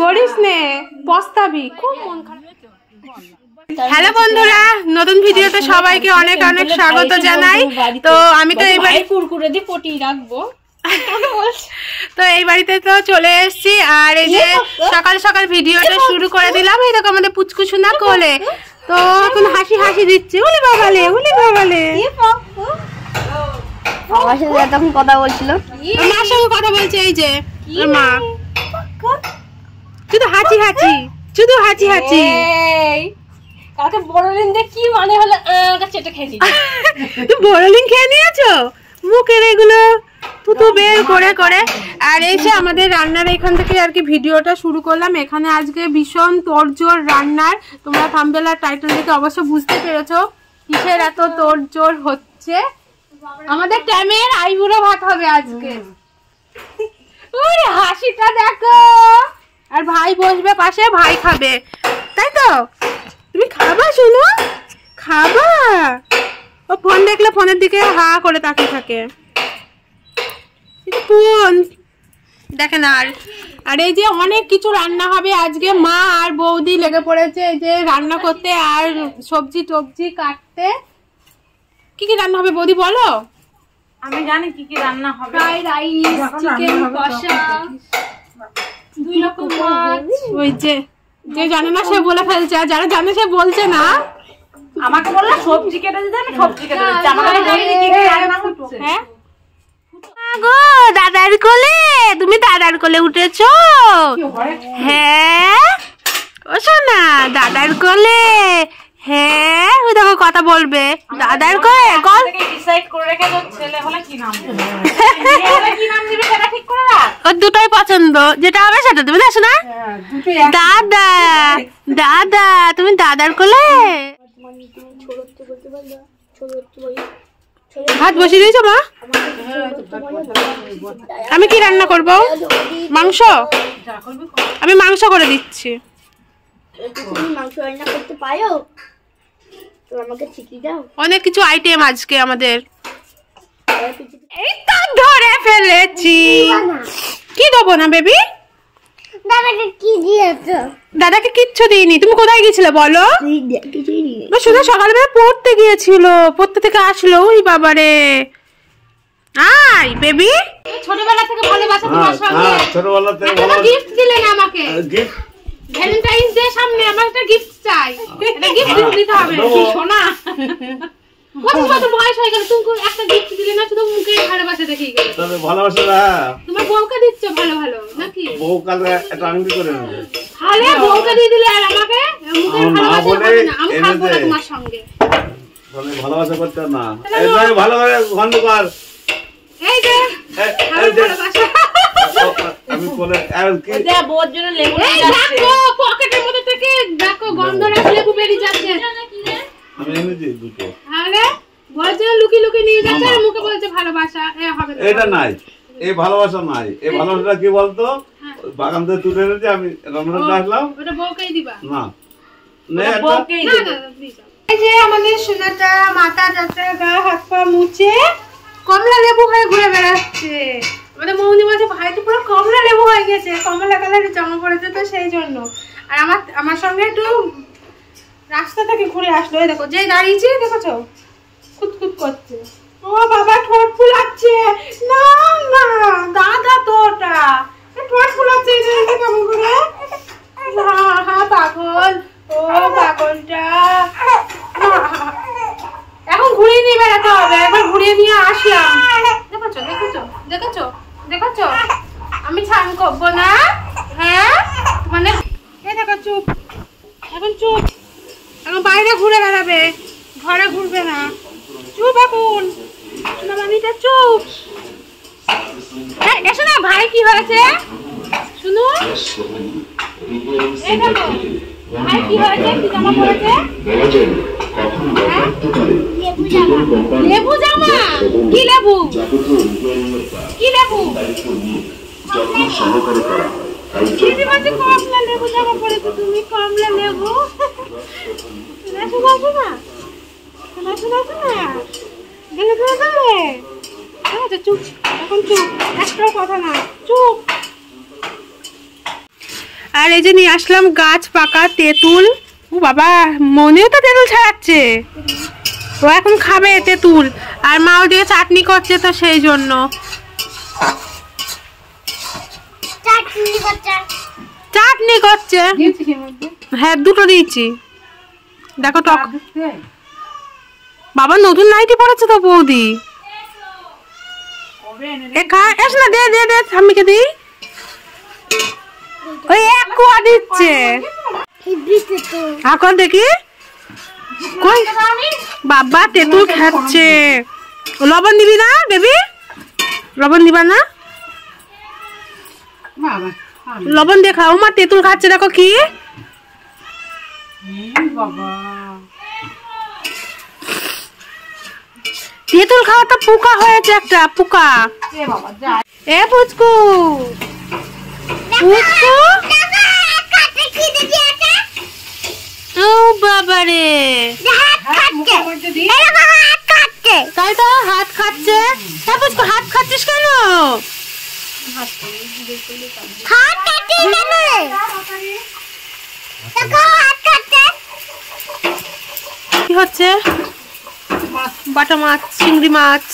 করিস নে, পস্তাবি, খুব মন খারাপ। হ্যালো বন্ধুরা, নতুন ভিডিওতে সবাইকে অনেক অনেক স্বাগত জানাই। তো আমি তো এই বাড়ি কুরকুরে দিয়ে পটি রাখবো, তো এই বাড়িতে তো চলে এসেছি। আর এই যে সকাল সকাল ভিডিওটা শুরু করে দিলাম। এই দেখো আমাদের পুচকুচু না কোলে, তো এখন হাসি হাসি দিচ্ছে। উলি বাবালে, উলি বাবালে, আমার সাথে তখন কথা বলছিল, মার সঙ্গে কথা বলছে। এই যে মা শুধু হাঁচি হাঁচি, শুধু হাঁচি হাঁচি। কালকে বড়দিন দিয়ে কি মানে হলো, চেটে খেয়েছি। তুমি বড়দিন খেয়ে নিয়েছো, মুখের এগুলো তুতু বের করে করে। আর এই যে আমাদের রান্নার এখান থেকে আর কি ভিডিওটা শুরু করলাম। এখানে আজকে ভীষণ তোড়জোড় রান্নার। তোমরা থাম্বনেল আর টাইটেল দেখে অবশ্য বুঝতে পেরেছো কিসের এত তোড়জোড় হচ্ছে। আমাদের ট্যামের আইবুড়ো ভাত হবে আজকে। ওরে হাসিটা দেখো। আর ভাই বসবে পাশে, ভাই খাবে, তাই তো? তুমি খাবা শুনো, খাবা? ও ফোন দেখলে ফোনের দিকে হা করে তাকিয়ে থাকে, ফোন দেখে না। আর এই যে অনেক কিছু রান্না হবে আজকে। মা আর বৌদি লেগে পড়েছে এই যে রান্না করতে আর সবজি টবজি কাটতে। কি কি রান্না হবে বৌদি বলো? আমি জানি কি কি রান্না হবে। ফ্রাইড রাইস, চিকেন কষা, 2 রকম মাছ। ওই যে যে জানে না সে বলে ফেলছে, আর যারা জানে সে বলছে না। আমাকে বললা সবজি কেটে দিতে, আমি সবজি কেটে দিচ্ছি। আমাকে বলি কি কি রান্না হচ্ছে। হ্যাঁ গো, দাদার কোলে, তুমি দাদার কোলে উঠেছো? হ্যাঁ ও সোনা, দাদার কোলে। হ্যাঁ ওই দেখো কথা বলবে, দাদার কোলে। কল ডিসাইড করে রেখে তো ছেলে হলে কি নাম দেবে, কি নাম দিবে সেটা ঠিক করে রাখ। ওর দুটোই পছন্দ, যেটা হবে সেটা দেবে না শোনা। দাদা, দাদা, তুমি দাদার কোলে। ভাত বসিয়ে দিয়েছো মা? আমি কি রান্না করবো? মাংস? আমি মাংস করে দিচ্ছি। মাংস রান্না করতে পারো তো আমাকে শিখিয়ে দাও। অনেক কিছু আইটেম আজকে আমাদের। এই তো ধরে ফেলেছি। কি দেবো না বেবি? দাদাকে কি দিয়েছো? দাদাকে কিচ্ছু দিইনি। তুমি কোথায় গেছিলে বলো? শুধু সকালবেলা পড়তে গিয়েছিল, পড়তে থেকে আসলো। ওই বাবারে, আই বেবি। ছোটবেলা থেকে ভালোবাসা তোমার সঙ্গে। ছোটবেলা থেকে ভালো গিফট দিলে না আমাকে। গিফট ভ্যালেন্টাইন্স ডে সামনে, আমার একটা গিফট চাই। এটা গিফট দিতে হবে সোনা। কত বয়স হয়ে গেল, তুমি একটা গিফট দিলে না, শুধু মুখে ভালোবাসা দেখিয়ে গেলে। তবে ভালোবাসা না, তোমার বউকে দিচ্ছ ভালো ভালো নাকি? বউ কালকে একটা আংটি করে নেবে। তাহলে বউকে দিয়ে দিলে আর আমাকে মুখে ভালোবাসা হবে না। আমি থাকবো না তোমার সঙ্গে। তাহলে ভালোবাসা করতে না, এই ভালোবাসা বন্ধ কর। এই যে ভালোবাসা আমি বলে আর কি দে বউর জন্য লেবু নিয়ে যাচ্ছে। দেখো পকেটের মধ্যে থেকে দেখো গন্ধ রাখলে লেবু বেরিয়ে যাচ্ছে। আমি এনেছি দুটো। তাহলে বউর জন্য লুকি লুকি নিয়ে যাচ্ছে আর মুখে বলছে ভালোবাসা। হবে না, এটা নাই, এই ভালোবাসা নাই। এই ভালোবাসাটা কি বলতো, বাগান থেকে তুলে এনেছি, আমি রমজান আসলাম। ওটা বউকেই দিবা না, বউকেই না না প্লিজ। এই যে আমাদের সোনাটা মাথা টাথা গা হাত পা মুছে কমলা লেবু হয়ে ঘুরে বেড়াচ্ছে। আমাদের মৌনি মাঝে ভাই তো পুরো কমলা লেবু হয়ে গেছে, কমলা কালারের জামা পড়েছে তো সেই জন্য। আর আমার সঙ্গে একটু রাস্তা থেকে ঘুরে আসলো। এই দেখো যে দাঁড়িয়েছে, দেখেছো কুতকুত করছে। ও বাবা ঠোঁট ফুলাচ্ছে। না না দাদা তো ওটা ঠোঁট ফুলাচ্ছে কেমন করে। হা পাগল, ও পাগলটা। এখন ঘুরিয়ে নিয়ে বেড়াতে হবে। একবার ঘুরিয়ে নিয়ে আসলাম। দেখেছো দেখেছো দেখেছো দেখেছো, আমি ছান করবো না। হ্যাঁ মানে এই দেখো চুপ, এখন চুপ। এখন বাইরে ঘুরে বেড়াবে, ঘরে ঘুরবে না। চুপ এখন মানিটা, চুপ। এসো না ভাই, কি হয়েছে শুনো। এই দেখো ভাই কি হয়েছে, কি জামা পড়েছে। লেবু জামা? কি লেবু, কি লেবু? দিদি বলছে কমলা লেবু জামা পড়েছে তুমি, কমলা লেবু। শোনা শোনা শোনা শোনা শোনা শোনা দেখে ধরে তাহলে। আচ্ছা চুপ, এখন চুপ, একটাও কথা না, চুপ। আর এই যে নিয়ে আসলাম গাছ পাকা তেঁতুল। ও বাবা, মনেও তো তেঁতুল ছাড়াচ্ছে। ও এখন খাবে তেঁতুল, আর মা ওদিকে চাটনি করছে, তো সেই জন্য চাটনি করছে। হ্যাঁ, দুটো দিয়েছি। দেখো টক। বাবা নতুন নাইটি পড়েছে তো বৌদি। এস না, দে দে দে স্বামীকে দিই। ওই এক কুয়া দিচ্ছে। এখন দেখি কই বাবা তেঁতুল খাচ্ছে। লবণ দিবি না বেবি? লবণ দিবা না? লবণ দিয়ে খাও। মা তেঁতুল খাচ্ছে, দেখো কি তেঁতুল খাওয়া তো পোকা হয়েছে, একটা পোকা। এ পুচকু, পুচকু, ও বাবা রে, তাই তো হাত খাচ্ছে। পুচকু হাত খাচ্ছিস কেন? কি হচ্ছে? বাটা মাছ, চিংড়ি মাছ।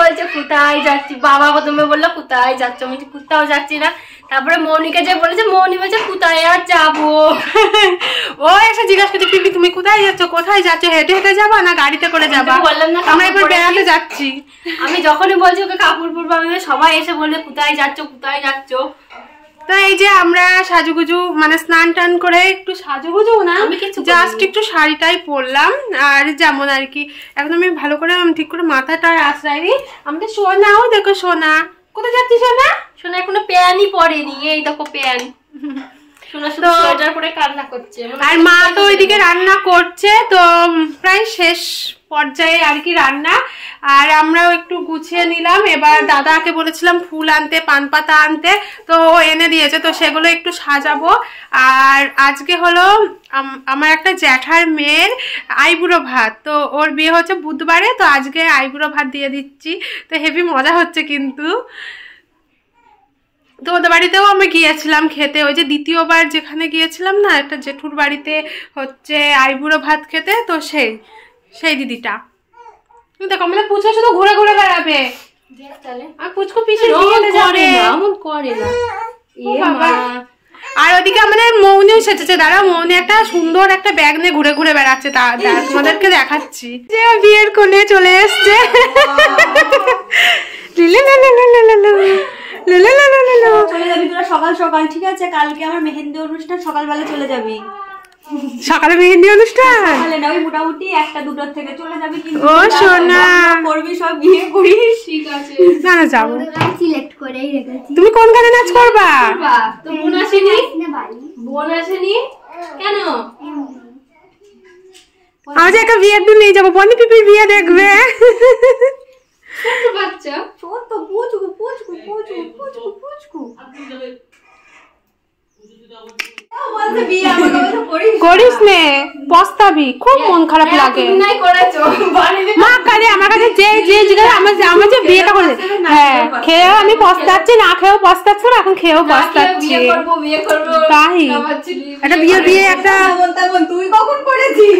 বলছে কোথায় যাচ্ছি, বাবা প্রথমে বললো কোথায় যাচ্ছ, আমি কোথাও যাচ্ছি না। তারপরে মৌনিকে যে বলেছে, মৌনি বলছে কোথায় আর যাবো। ও এসে জিজ্ঞাসা করছে পিপি তুমি কোথায় যাচ্ছ, কোথায় যাচ্ছ, হেঁটে হেঁটে যাবা না গাড়িতে করে যাবা? বললাম না আমরা এবার বেড়াতে যাচ্ছি। আমি যখনই বলছি ওকে কাপড় পরবো, আমাদের সবাই এসে বলবে কোথায় যাচ্ছ, কোথায় যাচ্ছ। তো এই যে আমরা সাজুগুজু মানে স্নান টান করে একটু সাজুগুজু না, জাস্ট একটু শাড়িটাই পরলাম। আর যেমন আর কি এখন আমি ভালো করে ঠিক করে মাথাটা আশ্রাইনি। আমাদের সোনাও দেখো, সোনা কোথায় যাচ্ছি? সোনা সোনা এখনো প্যানই পরেনি, এই দেখো প্যান। সোনা শুধু সোয়েটার পরে কান্না করছে। আর মা তো ওইদিকে রান্না করছে, তো প্রায় শেষ পর্যায়ে আর কি রান্না। আর আমরাও একটু গুছিয়ে নিলাম। এবার দাদাকে বলেছিলাম ফুল আনতে, পান পাতা আনতে, তো ও এনে দিয়েছে, তো সেগুলো একটু সাজাবো। আর আজকে হলো আমার একটা জ্যাঠার মেয়ের আইবুড়ো ভাত, তো ওর বিয়ে হচ্ছে বুধবারে, তো আজকে আইবুড়ো ভাত দিয়ে দিচ্ছি। তো হেভি মজা হচ্ছে কিন্তু। তো ওদের বাড়িতেও আমি গিয়েছিলাম খেতে, ওই যে দ্বিতীয়বার যেখানে গিয়েছিলাম না একটা জেঠুর বাড়িতে হচ্ছে আইবুড়ো ভাত খেতে, তো সেই দিদিটা। দেখো আমাদের পুচকু শুধু ঘুরে ঘুরে বেড়াবে। আর পুচকু পিছনে যাবে। আর ওদিকে আমাদের মৌনিও সেজেছে। দাঁড়া, মৌনি একটা সুন্দর একটা ব্যাগ নিয়ে ঘুরে ঘুরে বেড়াচ্ছে, তোমাদেরকে দেখাচ্ছি। যে বিয়ের কোণে চলে এসছে। চলে যাবি তোরা সকাল সকাল, ঠিক আছে? কালকে আমার মেহেন্দি অনুষ্ঠান, সকালবেলা চলে যাবি। সকালে মেহেন্দি অনুষ্ঠান না, ওই মোটামুটি 1টা-2টার থেকে চলে যাবি। ও সোনা, করবি সব বিয়ে করিস, ঠিক আছে? না না যাবো। সিলেক্ট করেই রেখেছি। তুমি কোন গানে নাচ করবা? তো বোন আসেনি? বোন আসেনি কেন? আজ একটা বিয়ের দিন নিয়ে যাবো, বনি পিপির বিয়ে দেখবে। ছোট বাচ্চা, ছোট পুচকু পুচকু পুচকু পুচকু পুচকু। করিস নে, পস্তাবি, খুব মন খারাপ লাগে। মা কালে আমার কাছে যে জিজ্ঞাসা আমার যে বিয়েটা করে, হ্যাঁ খেয়েও আমি পস্তাচ্ছি, না খেয়েও পস্তাচ্ছি, না এখন খেয়েও পস্তাচ্ছি। তাই একটা বিয়ে একটা তুই কখন করেছিস?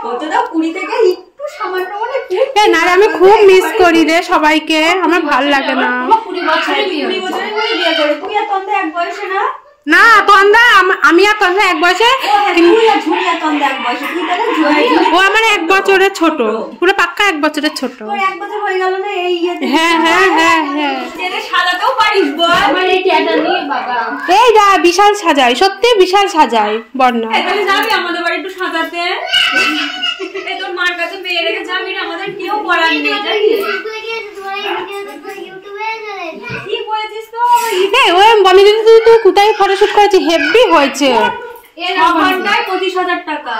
কতটা পুরী থেকে একটু সামান্য মানে না, আমি খুব মিস করি রে সবাইকে, আমার ভালো লাগে না। 20 বছরে বিয়ে করে তুই আর তন্দা এক বয়সে না? না তন্দা, আমি আর তন্দা এক বয়সে। ও আমার 1 বছরের ছোট, পুরো পাক্কা 1 বছরের ছোট। 1 বছর হয়ে গেল না? এই হ্যাঁ হ্যাঁ হ্যাঁ হ্যাঁ, সাজাতেও পারিস বল। আমার এই ট্যাটা নিয়ে বাবা এই দা বিশাল সাজাই, সত্যি বিশাল সাজাই। বর্ণা এখানে যাবি আমাদের বাড়ি একটু সাজাতে? এই তোর মার কাছে পেয়ে রেখে যাবি না, আমাদের কেউ করার নেই। কি করেছিস তো? এই ওই বনি দিদি তুই কোথায় ফটোশুট করেছিস? হেভি হয়েছে। এর ঘন্টায় 25,000 টাকা।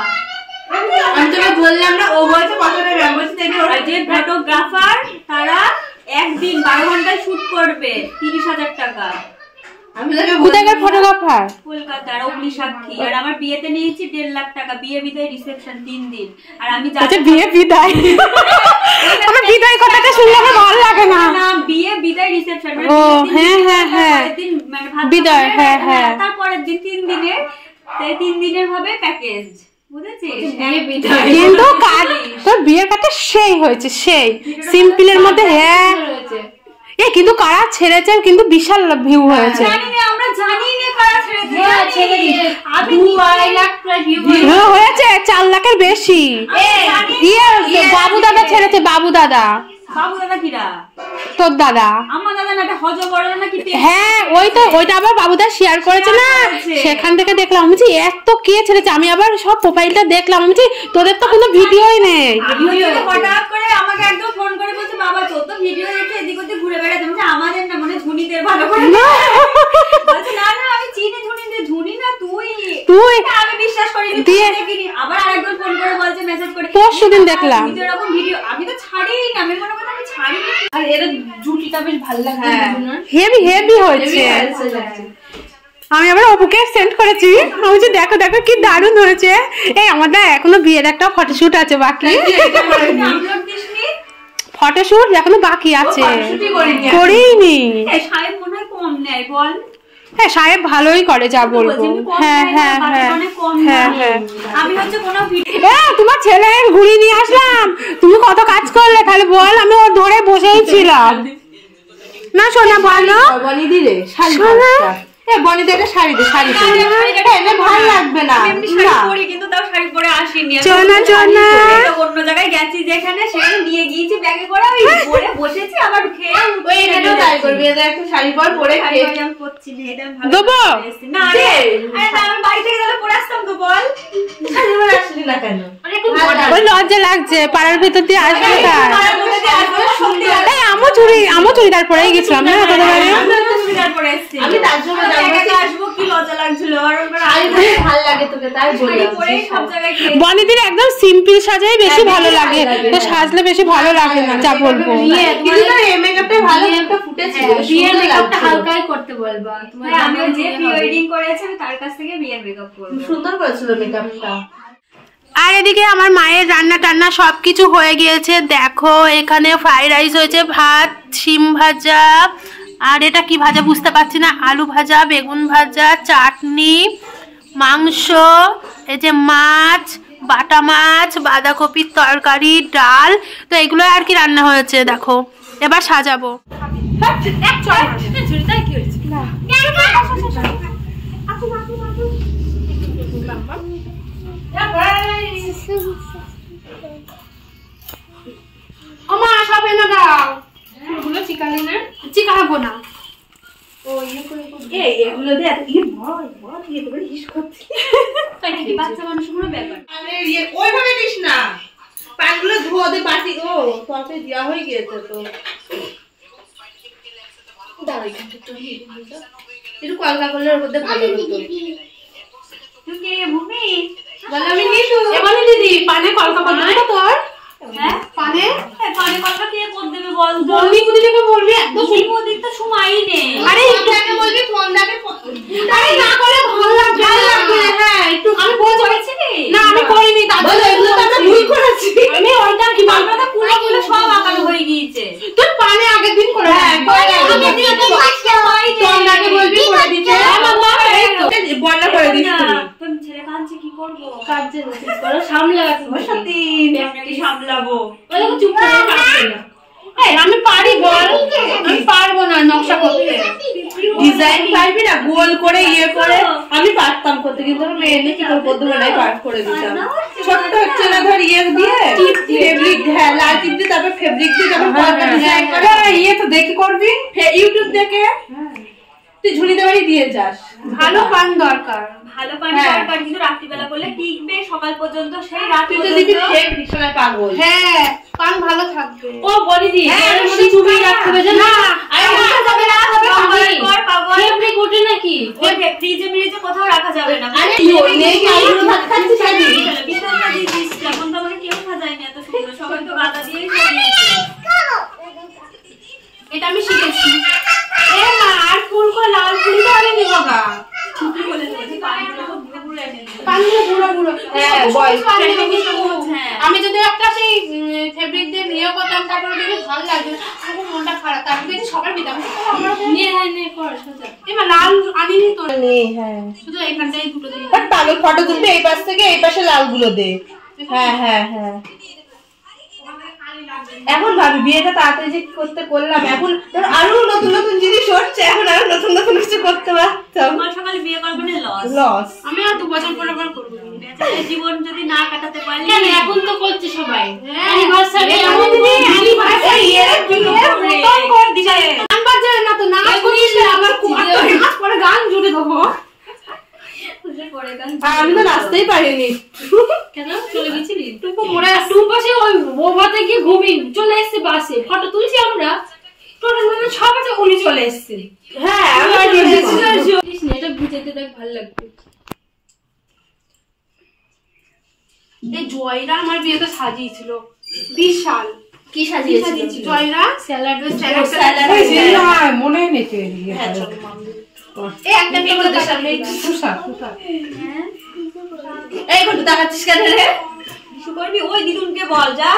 আমি তোকে বললাম না, ও বলছে কতটা ব্যবস্থা নেই। ওই যে ফটোগ্রাফার তারা একদিন 12 ঘন্টায় শুট করবে, 30,000 টাকা। কোথাকার ফটোগ্রাফার? কলকাতার অগ্নিসাক্ষী। আর আমার বিয়েতে নিয়েছি 1.5 লাখ টাকা, বিয়ে বিদায় রিসেপশন 3 দিন। আর আমি আচ্ছা বিয়ে বিদায়, আমার বিদায় কথাটা শুনলে আমার ভালো লাগে না। না, বিয়ে বিদায় রিসেপশন মানে ও হ্যাঁ হ্যাঁ হ্যাঁ দিন মানে ভাত বিদায়, হ্যাঁ হ্যাঁ। তারপরের দিন 3 দিনের, তাই 3 দিনের হবে প্যাকেজ, বুঝেছিস? কিন্তু তোর বিয়ের কাটা সেই হয়েছে, সেই সিম্পলের মধ্যে। হ্যাঁ কিন্তু কারা ছেড়েছে কিন্তু বিশাল ভিউ হয়েছে। জানি না, আমরা জানি না কারা ছেড়েছে। আমি 2 লাখ প্রায় ভিউ হয়েছে, 4 লাখের বেশি। বাবু দাদা ছেড়েছে, বাবু দাদা। বাবু দাদা কিরা? তোর দাদা। আমার দাদা না, হজ বড় না কি? হ্যাঁ ওইটা আবার বাবুদা শেয়ার করেছে না, সেখান থেকে দেখলাম। আমি বলছি এত কে ছেড়েছে, আমি আবার সব প্রোফাইলটা দেখলাম। আমি বলছি তোদের তো কোনো ভিডিওই নেই। হঠাৎ করে আমাকে একদম ফোন করে বলছে বাবা তোর তো ভিডিও দেখে এদিক ওদিক ঘুরে বেড়াতে। আমাদের না মানে ঝুনিদের ভালো করে বলছে না না আমি চিনি ঝুনিদের। ঝুনি না তুই আমি বিশ্বাস করিনি, দেখিনি। আবার আরেকজন ফোন করে বলছে মেসেজ করে পরশুদিন দেখলাম এরকম ভিডিও। আমি তো ছাড়িই না, আমি মনে করি আমি ছাড়িনি। আর এর জুটিটা বেশ ভালো লাগে, হেভি হেভি হয়েছে। আমি আবার অপুকে সেন্ড করেছি, আমি বলছি দেখো দেখো কি দারুণ হয়েছে। এই আমাদের এখনো বিয়ের একটা ফটোশুট আছে বাকি, ফটোশুট এখনো বাকি আছে, করিনি। সাহেব মনে হয় কম নেয় বল। হ্যাঁ সাহেব ভালোই করে, যা বলবো। হ্যাঁ হ্যাঁ হ্যাঁ হ্যাঁ হ্যাঁ। আমি হচ্ছে কোনো তোমার ছেলে ঘুরিয়ে নিয়ে আসলাম, তুমি কত কাজ করলে তাহলে বল। আমি ওর ধরে বসেই ছিলাম না। শোনা ভালো বনি দিলে বনি দিলে শাড়ি দে, শাড়ি ভালো লাগবে না। কিন্তু তাও শাড়ি পরে আসিনি। অন্য জায়গায় গেছি যেখানে, সেখানে নিয়ে গিয়েছি ব্যাগে করে, ওই পরে বসেছি আবার খেয়ে ওই এটাও তাই করবি। একটা শাড়ি পর পরে খেয়ে আমি পরছি না, এটা আমি ভালো না। আরে আমি বাড়ি থেকে তাহলে পরে আসতাম তো বল। শাড়ি পরে আসলি না কেন? ওই লজ্জা লাগছে, পাড়ার ভিতর দিয়ে আসবে তার। আমও চুড়িদার পরেই গেছিলাম না তোদের বাড়ি। আমি তার জন্য আসবো, কি লজ্জা লাগছিল। ভালো লাগে তোকে তাই বললাম। বনিদির একদম সিম্পল সাজাই বেশি ভালো লাগে, তো সাজলে বেশি ভালো লাগে না, যা বলবো। কিন্তু তোর এই মেকআপটা ভালো একটা ফুটেছিল, বিয়ের মেকআপটা হালকাই করতে বলবা। তোমার আমি যে প্রি ওয়েডিং করেছে আমি তার কাছ থেকে বিয়ের মেকআপ করব। সুন্দর করেছিল মেকআপটা। আর এদিকে আমার মায়ের রান্না টান্না সবকিছু হয়ে গিয়েছে। দেখো এখানে ফ্রাইড রাইস হয়েছে, ভাত, শিম ভাজা, আর এটা কি ভাজা বুঝতে পারছি না, আলু ভাজা, বেগুন ভাজা, চাটনি, মাংস, এই যে মাছ, বাটা মাছ, বাঁধাকপির তরকারি, ডাল। তো এগুলো আর কি রান্না হয়েছে। দেখো এবার সাজাবো। ওমা সব এনে দাও। এগুলো চিকালি না, চিকাবো না। এগুলো দিয়ে বাচ্চা মানুষগুলো ব্যাপার। ওইভাবে দিস না, পানগুলো ধোয়া দে বাটি। ও তরকারি দেওয়া হয়ে গিয়েছে তো, একটু কলকা করলে ওর মধ্যে ভালো হতো। আমি নিশু এবারে দিদি পানে কলকা করে দেবো তোর। হ্যাঁ পানে পানে কলকা কে করে দেবে বল? বলবি কুদিকে বলবি, এত ওদিক তো সময়ই নেই। আরে একটু আগে বলবি ফোন দাকে, আরে না করে ভালো লাগবে না। হ্যাঁ একটু আমি ফোন করেছি না, আমি করিনি। তাহলে এগুলো তো আমরা ভুল করেছি। আমি ওইটা কি আমরা তো পুরো পুরো সব আকাল হয়ে গিয়েছে। তুই পানে আগের দিন করে আগের দিন তো সময়ই নেই। ফোন দাকে বলবি করে দিতে। বাবা এই তো বন্যা করে দিস তুমি ছেলে কাঁদছে কি করব? কাজে মেসেজ করো, সামলাবো সত্যি কি সামলাবো? ওই দেখো চুপ করে কাটছে না। এই আমি পারি বল, আমি পারবো না নকশা করতে। ডিজাইন পারবি না, গোল করে ইয়ে করে। আমি পারতাম করতে, কিন্তু আমি মেয়ে নিয়ে কি করে বদ্ধবেলায় পার করে দিতাম। ছোট্ট হচ্ছে না ধর ইয়ে দিয়ে ফেব্রিক, হ্যাঁ লাল টিপ দিয়ে, তারপর ফেব্রিক দিয়ে তারপর পর্দা ডিজাইন করে। ইয়ে তো দেখি করবি ইউটিউব দেখে তুই ঝুলিতে বাড়ি দিয়ে যাস। ভালো পান দরকার, ভালো পানি দরকার, কিন্তু রাত্রিবেলা করলে টিকবে সকাল পর্যন্ত। সেই রাত তুই তো দিদি ফেক ভীষণ পাগল। হ্যাঁ পান ভালো থাকবে। ও বলি দি হ্যাঁ, এর মধ্যে চুবি রাখতে হবে না। আরে রাখা যাবে না, কর পাগল। ফেব্রিক ওঠে নাকি? ওই ফ্রিজে মিরিজে কোথাও রাখা যাবে না। আরে নেই কি আলু ভাত খাচ্ছিস নাকি? বিছানা দিয়ে দিস, এখন তো আমাকে কেউ সাজায়নি এত সুন্দর। সবাই তো গাদা দিয়েই সাজিয়েছে। এটা আমি শিখেছি। এ মা আর ফুল করে লাল ফুল করে আমি যদি একটা সেই ফেব্রিক দিয়ে নিয়ে করতাম তারপরে দেখি ভালো লাগবে না, আমার মনটা খারাপ, তারপরে দেখি সবার দিতাম লাল আনিনি তো শুধু এইখানটাই দুটো দিই। পাগল ফটো তুলতে এই পাশ থেকে এই পাশে লাল গুলো দে। হ্যাঁ হ্যাঁ হ্যাঁ এখন ভাবি বিয়েটা তাড়াতাড়ি যে করতে করলাম, এখন আরো নতুন নতুন জিনিস হচ্ছে, এখন আরো নতুন নতুন কিছু করতে পারতাম। সকালে বিয়ে করবে না লস। আমি আর 2 বছর পর আবার করবো। জীবন যদি না কাটাতে পারি এখন তো করছে সবাই গান জুড়ে দেবো। আমি তো নাচতেই পারিনি। কেন চলে গেছিলি? টুম্পাসে ওই বোভাতে গিয়ে ঘুমিয়ে চলে এসছে বাসে, ফটো তুলছি আমরা, টোটাল মানে 6 বাজে উনি চলে এসছে। হ্যাঁ এটা ভিজেতে দেখ ভালো লাগবে। এই জয়রা আমার বিয়েতে সাজিয়েছিল বিশাল। কি সাজিয়েছিল জয়রা? স্যালাড মনে নেই একটা মেয়ে করে সামনে এই ঘন্টা দেখাচ্ছিস কেন রে? কিছু করবি ওই দিদুনকে বল যা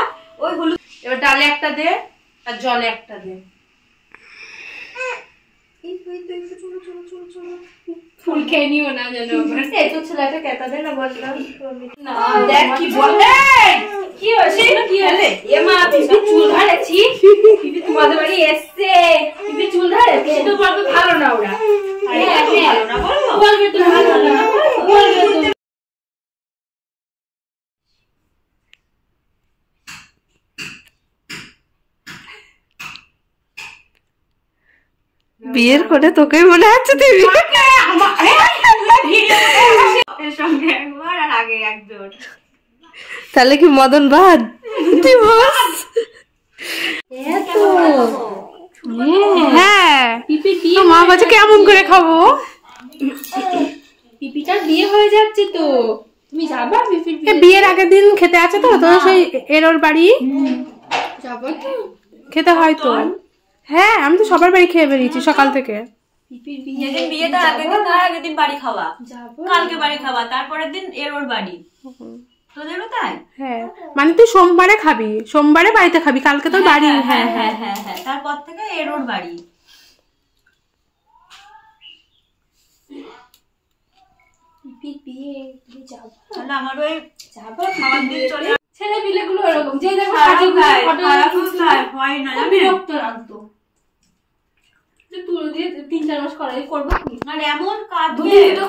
ওই হলুদ। এবার ডালে একটা দে আর জলে একটা দে। ফুল খেয়ে নিও না জানো। এই তো ছেলেটা কেতা দে না বললাম না দেখ কি বলে কি হয়েছে কি হলে এ মা পিপি চুল ধরেছি পিপি তোমাদের বাড়ি এসছে পিপি চুল ধরেছে তো বলবে ভালো না ওরা। আরে ভালো না বলবে তো ভালো না বলবে তো। বিয়ের করে তোকে মনে আছে তুই এর সঙ্গে একবার আর আগে একজন। তাহলে কি মদন বাদ হ্যাঁ পিপি বিয়ে মা বলছে কেমন করে খাবো? পিপিটা বিয়ে হয়ে যাচ্ছে তো তুমি যাবা পিপির বিয়ের আগের দিন খেতে আছে তো তো সেই এরোর বাড়ি যাবো তো খেতে হয় তো। হ্যাঁ আমি তো সবার বাড়ি খেয়ে বেরিয়েছি সকাল থেকে। যেদিন বিয়ে তার আগের দিন তার আগের দিন বাড়ি খাওয়া, কালকে বাড়ি খাওয়া, তারপরের দিন এর ওর বাড়ি। তোদেরও তাই? হ্যাঁ মানে তুই সোমবারে খাবি, সোমবারে বাড়িতে খাবি, কালকে তোর বাড়ি। হ্যাঁ হ্যাঁ হ্যাঁ হ্যাঁ তারপর থেকে এর ওর বাড়ি। তাহলে আমার ওই যাবো খাওয়ার দিন চলে ছেলে পিলে গুলো এরকম যে দেখো হয় না বিরক্ত লাগতো। তুলো দিয়ে 3-4 মাস করাই করবো আর এমন কাজ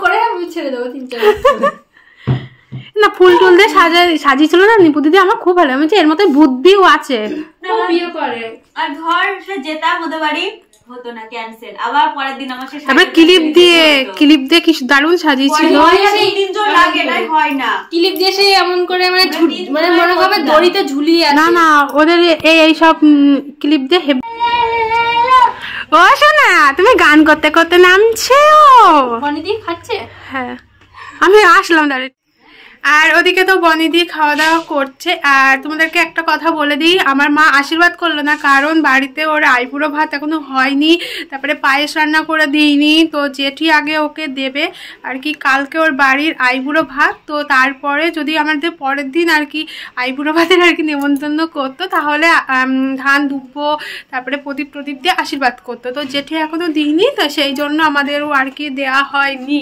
করে আমি ছেড়ে দেবো 3-4 মাস না ফুল টুল দিয়ে সাজিয়েছিল না নিপু দিদি, আমার খুব ভালো লাগছে, এর মধ্যে বুদ্ধিও আছে। বিয়ে করে আর ধর সে যেতাম ওদের বাড়ি হতো না ক্যান্সেল, আবার পরের দিন আমার তারপরে ক্লিপ দিয়ে কি দারুণ সাজিয়েছিল। হয় না ক্লিপ দিয়ে সে এমন করে মানে মানে মনে হবে দড়িতে ঝুলিয়ে না না ওদের এই সব ক্লিপ দিয়ে ও শোনা তুমি গান করতে করতে নামছে বনিদি খাচ্ছে। হ্যাঁ আমি আসলাম দাঁড়িয়ে। আর ওদিকে তো বনিদি খাওয়া দাওয়া করছে। আর তোমাদেরকে একটা কথা বলে দিই, আমার মা আশীর্বাদ করলো না কারণ বাড়িতে ওর আইবুড়ো ভাত এখনো হয়নি, তারপরে পায়েস রান্না করে দিইনি, তো জেঠি আগে ওকে দেবে আর কি কালকে ওর বাড়ির আইবুড়ো ভাত, তো তারপরে যদি আমাদের পরের দিন আর কি আইবুড়ো ভাতের আর কি নেমন্তন্ন করতো তাহলে ধান দুব্বো তারপরে প্রদীপ দিয়ে আশীর্বাদ করতো, তো জেঠি এখনো দিইনি, তো সেই জন্য আমাদেরও আর কি দেওয়া হয়নি।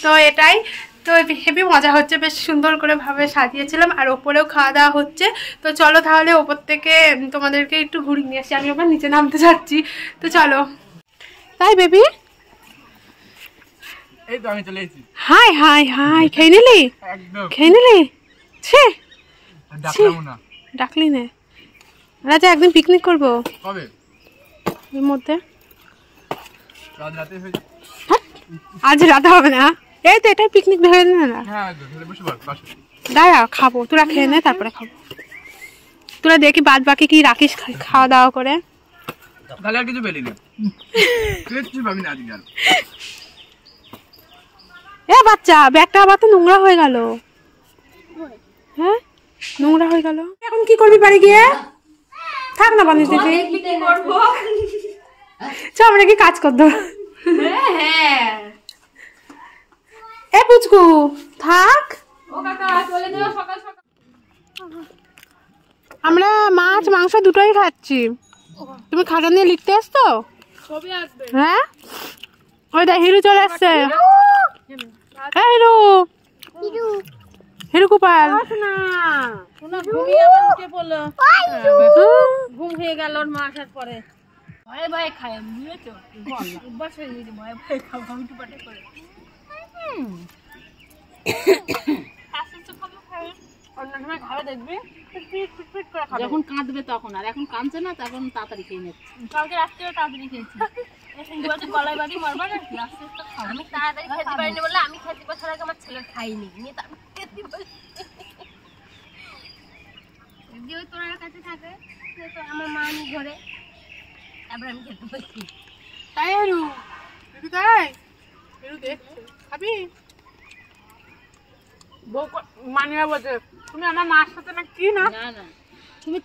তো এটাই তো হেবি মজা হচ্ছে, বেশ সুন্দর করে ভাবে সাজিয়েছিলাম। আর ওপরেও খাওয়া দাওয়া হচ্ছে, তো চলো তাহলে ওপর থেকে তোমাদেরকে একটু ঘুরিয়ে নিয়ে আসি, আমি ওপর নিচে নামতে যাচ্ছি, তো চলো। তাই বেবি এই তো আমি চলে এসেছি। হাই হাই হাই খেয়ে নিলি? একদম খেয়ে নিলি? ছি ডাকলাম না। ডাকলি না? রাজা একদিন পিকনিক করবো কবে? এর মধ্যে রাত রাতে হয়ে যাবে। আজ রাতে হবে না, এই তো এটাই পিকনিক ভেবে না। হ্যাঁ তাহলে বসে পড় পাশে। দাঁড়া খাবো, তোরা খেয়ে নে তারপরে খাবো। তোরা দেখি বাদ বাকি কি রাখিস খাওয়া দাওয়া করে। তাহলে আর কিছু পেলি না, কিছু পাবি না আজকে। এ বাচ্চা ব্যাগটা আবার তো নোংরা হয়ে গেল। হ্যাঁ নোংরা হয়ে গেল, এখন কি করবি বাড়ি গিয়ে? থাক না বানিয়ে দিবি, চ আমরা কি কাজ করবো। এ পুচকু থাক, আমরা মাছ মাংস দুটোই খাচ্ছি। তুমি খাতা নিয়ে লিখতে এসছো? হ্যাঁ, ওই দেখ হিরু চলে আসছে। হ্যাঁ হিরু, হিরু গোপাল ঘুম হয়ে গেল ওর মা আসার পরে। ভয়ে ভয়ে খায়, বুঝেছো? অভ্যাস হয়ে গেছে, ভয়ে ভয়ে খাবো আমি টুপাটে করে। যখন কাঁদবে তখন, আর এখন কাঁদছে না, তখন তাড়াতাড়ি খেয়ে নিচ্ছে। কালকে রাত্রেও তাড়াতাড়ি খেয়েছি। গলায় বাড়ি মারবা না, আমি তাড়াতাড়ি খেতে পারিনি বলে আমি খেতে বসার আগে আমার ছেলে খাইনি, নিয়ে তারপর খেতে বসে। যদি ওই তোর কাছে থাকে তো আমার মা নি ঘরে, তারপর আমি খেতে বসি। তাই হিরু, হিরু তাই হিরু দেখছে খাবি? বউ মানিয়া বলছে তুমি আমার মার সাথে না কি না না না তুমি